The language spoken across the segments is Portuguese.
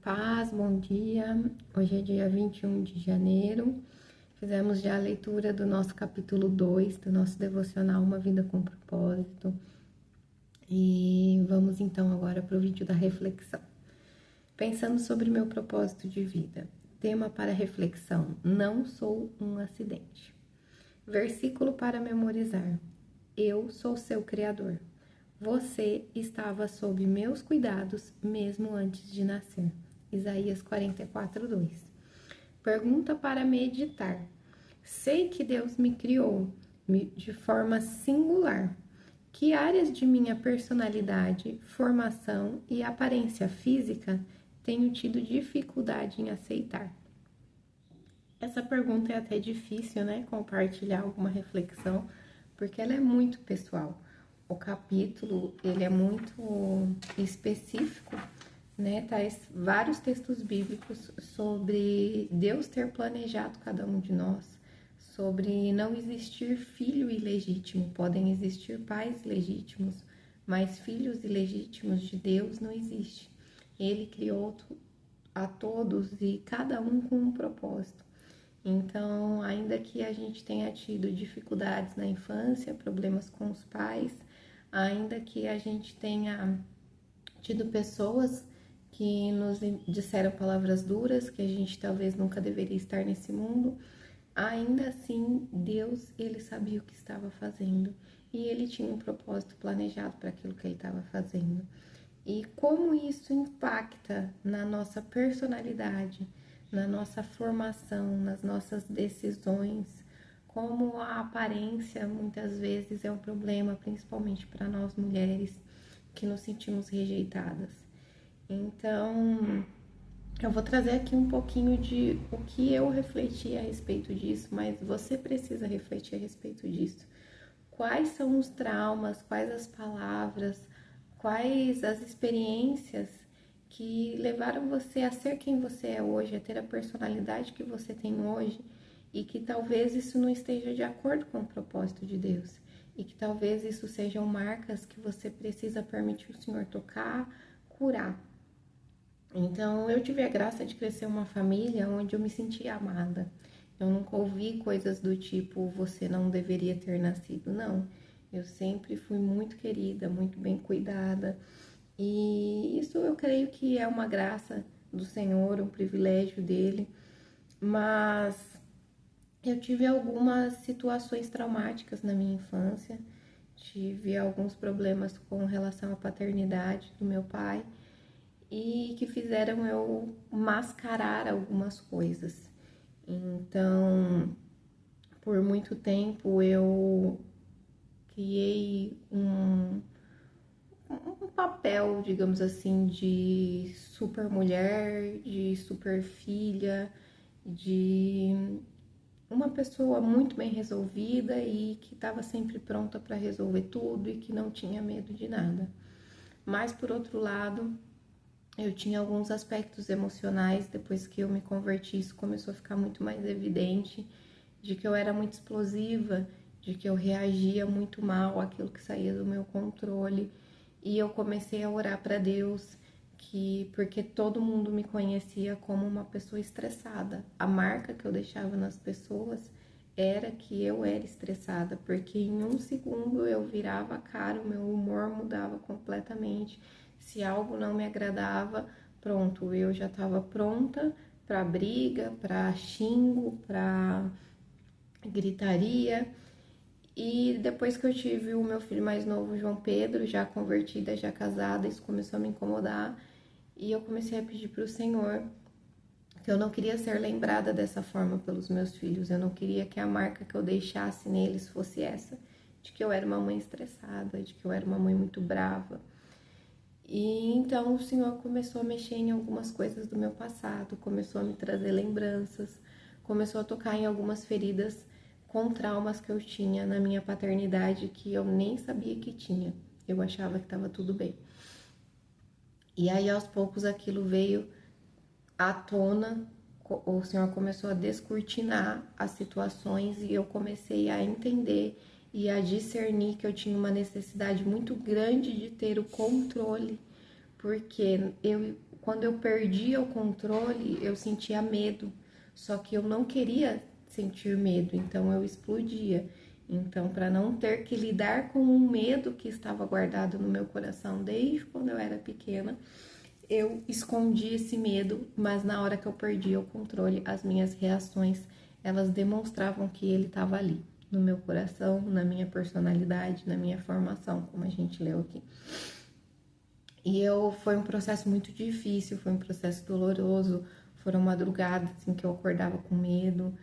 paz, bom dia. Hoje é dia 21 de janeiro. Fizemos já a leitura do nosso capítulo 2 do nosso devocional Uma Vida com Propósito. E vamos então agora para o vídeo da reflexão. Pensando sobre meu propósito de vida. Tema para reflexão: não sou um acidente. Versículo para memorizar: eu sou seu Criador. Você estava sob meus cuidados mesmo antes de nascer. Isaías 44:2. Pergunta para meditar: sei que Deus me criou de forma singular. Que áreas de minha personalidade, formação e aparência física tenho tido dificuldade em aceitar? Essa pergunta é até difícil, né? Compartilhar alguma reflexão, porque ela é muito pessoal. O capítulo, ele é muito específico, né? Traz vários textos bíblicos sobre Deus ter planejado cada um de nós, sobre não existir filho ilegítimo, podem existir pais legítimos, mas filhos ilegítimos de Deus não existe. Ele criou a todos e cada um com um propósito. Então, ainda que a gente tenha tido dificuldades na infância, problemas com os pais, ainda que a gente tenha tido pessoas que nos disseram palavras duras, que a gente talvez nunca deveria estar nesse mundo, ainda assim, Deus, ele sabia o que estava fazendo e ele tinha um propósito planejado para aquilo que ele estava fazendo. E como isso impacta na nossa personalidade, na nossa formação, nas nossas decisões, como a aparência muitas vezes é um problema, principalmente para nós mulheres que nos sentimos rejeitadas. Então, eu vou trazer aqui um pouquinho de o que eu refleti a respeito disso, mas você precisa refletir a respeito disso. Quais são os traumas, quais as palavras, quais as experiências que levaram você a ser quem você é hoje, a ter a personalidade que você tem hoje, e que talvez isso não esteja de acordo com o propósito de Deus, e que talvez isso sejam marcas que você precisa permitir o Senhor tocar, curar. Então, eu tive a graça de crescer em uma família onde eu me sentia amada. Eu nunca ouvi coisas do tipo, você não deveria ter nascido, não. Eu sempre fui muito querida, muito bem cuidada. E isso eu creio que é uma graça do Senhor, um privilégio dele. Mas eu tive algumas situações traumáticas na minha infância. Tive alguns problemas com relação à paternidade do meu pai e que fizeram eu mascarar algumas coisas. Então, por muito tempo eu criei um papel, digamos assim, de super mulher, de super filha, de uma pessoa muito bem resolvida e que estava sempre pronta para resolver tudo e que não tinha medo de nada. Mas, por outro lado, eu tinha alguns aspectos emocionais, depois que eu me converti, isso começou a ficar muito mais evidente, de que eu era muito explosiva, de que eu reagia muito mal àquilo que saía do meu controle. E eu comecei a orar para Deus, porque todo mundo me conhecia como uma pessoa estressada. A marca que eu deixava nas pessoas era que eu era estressada, porque em um segundo eu virava a cara, o meu humor mudava completamente. Se algo não me agradava, pronto, eu já estava pronta para briga, para xingo, para gritaria. E depois que eu tive o meu filho mais novo, João Pedro, já convertida, já casada, isso começou a me incomodar. E eu comecei a pedir para o Senhor que eu não queria ser lembrada dessa forma pelos meus filhos. Eu não queria que a marca que eu deixasse neles fosse essa, de que eu era uma mãe estressada, de que eu era uma mãe muito brava. E então o Senhor começou a mexer em algumas coisas do meu passado, começou a me trazer lembranças, começou a tocar em algumas feridas com traumas que eu tinha na minha paternidade que eu nem sabia que tinha. Eu achava que estava tudo bem. E aí, aos poucos, aquilo veio à tona, o Senhor começou a descortinar as situações e eu comecei a entender e a discernir que eu tinha uma necessidade muito grande de ter o controle, porque quando eu perdia o controle, eu sentia medo, só que eu não queria sentir medo, então eu explodia. Então, para não ter que lidar com um medo que estava guardado no meu coração desde quando eu era pequena, eu escondi esse medo, mas na hora que eu perdia o controle, as minhas reações, elas demonstravam que ele estava ali, no meu coração, na minha personalidade, na minha formação, como a gente leu aqui. E foi um processo muito difícil, foi um processo doloroso, foram madrugadas assim, que eu acordava com medo,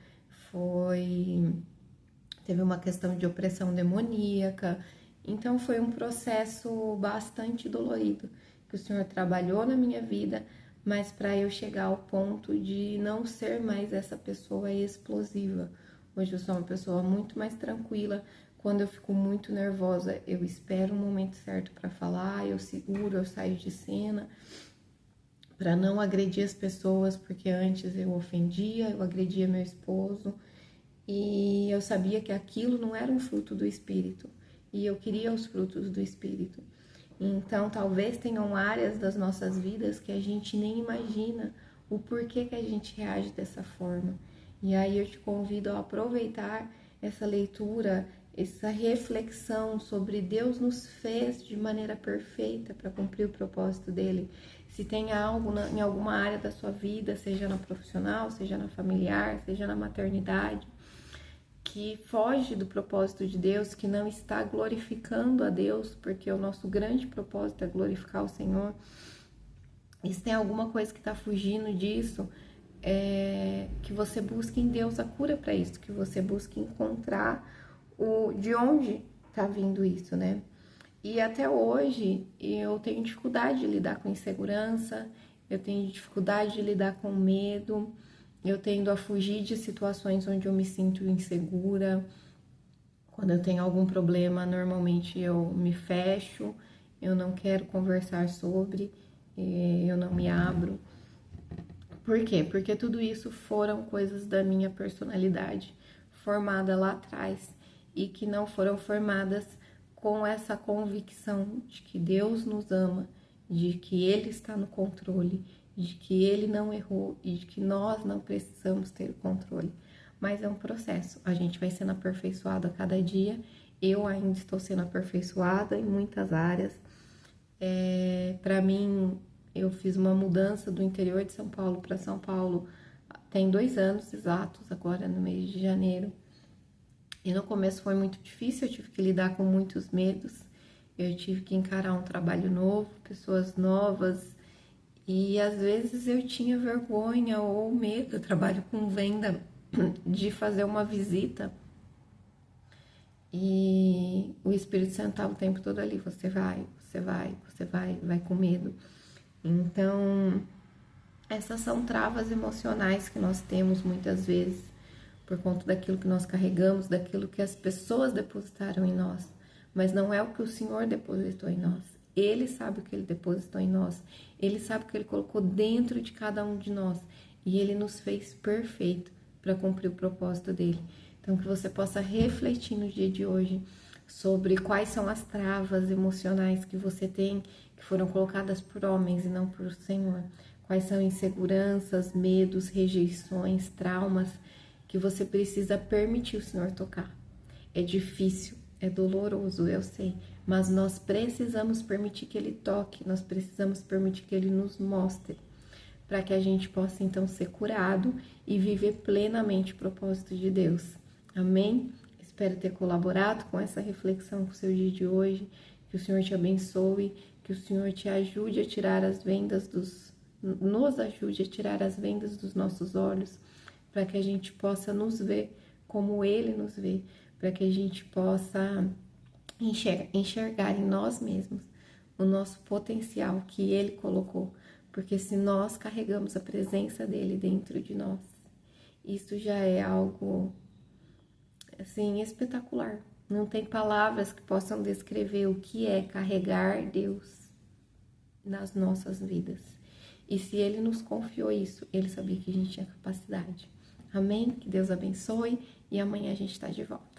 teve uma questão de opressão demoníaca, então foi um processo bastante dolorido, que o Senhor trabalhou na minha vida, mas para eu chegar ao ponto de não ser mais essa pessoa explosiva. Hoje eu sou uma pessoa muito mais tranquila. Quando eu fico muito nervosa, eu espero o momento certo para falar, eu seguro, eu saio de cena para não agredir as pessoas, porque antes eu ofendia, eu agredia meu esposo e eu sabia que aquilo não era um fruto do Espírito e eu queria os frutos do Espírito. Então, talvez tenham áreas das nossas vidas que a gente nem imagina o porquê que a gente reage dessa forma. E aí eu te convido a aproveitar essa leitura, essa reflexão sobre Deus nos fez de maneira perfeita para cumprir o propósito dele. Se tem algo em alguma área da sua vida, seja na profissional, seja na familiar, seja na maternidade, que foge do propósito de Deus, que não está glorificando a Deus, porque o nosso grande propósito é glorificar o Senhor. E se tem alguma coisa que está fugindo disso, que você busque em Deus a cura para isso, que você busque encontrar de onde está vindo isso, né? E até hoje eu tenho dificuldade de lidar com insegurança, eu tenho dificuldade de lidar com medo, eu tendo a fugir de situações onde eu me sinto insegura. Quando eu tenho algum problema, normalmente eu me fecho, eu não quero conversar sobre, eu não me abro. Por quê? Porque tudo isso foram coisas da minha personalidade, formada lá atrás, e que não foram formadas com essa convicção de que Deus nos ama, de que Ele está no controle, de que Ele não errou e de que nós não precisamos ter o controle. Mas é um processo, a gente vai sendo aperfeiçoado a cada dia. Eu ainda estou sendo aperfeiçoada em muitas áreas. Para mim, eu fiz uma mudança do interior de São Paulo para São Paulo tem 2 anos exatos, agora no mês de janeiro. E no começo foi muito difícil, eu tive que lidar com muitos medos, eu tive que encarar um trabalho novo, pessoas novas, e às vezes eu tinha vergonha ou medo. Eu trabalho com venda, de fazer uma visita e o Espírito Santo estava o tempo todo ali, você vai com medo. Então, essas são travas emocionais que nós temos muitas vezes por conta daquilo que nós carregamos, daquilo que as pessoas depositaram em nós, mas não é o que o Senhor depositou em nós. Ele sabe o que Ele depositou em nós, Ele sabe o que Ele colocou dentro de cada um de nós e Ele nos fez perfeito para cumprir o propósito dEle. Então, que você possa refletir no dia de hoje sobre quais são as travas emocionais que você tem, que foram colocadas por homens e não por Senhor. Quais são inseguranças, medos, rejeições, traumas que você precisa permitir o Senhor tocar. É difícil, é doloroso, eu sei, mas nós precisamos permitir que Ele toque, nós precisamos permitir que Ele nos mostre, para que a gente possa então ser curado e viver plenamente o propósito de Deus. Amém? Espero ter colaborado com essa reflexão com o seu dia de hoje, que o Senhor te abençoe, que o Senhor te ajude a tirar as vendas nos ajude a tirar as vendas dos nossos olhos, para que a gente possa nos ver como Ele nos vê, para que a gente possa enxergar em nós mesmos o nosso potencial que Ele colocou, porque se nós carregamos a presença dEle dentro de nós, isso já é algo, assim, espetacular. Não tem palavras que possam descrever o que é carregar Deus nas nossas vidas. E se Ele nos confiou isso, Ele sabia que a gente tinha capacidade. Amém? Que Deus abençoe e amanhã a gente está de volta.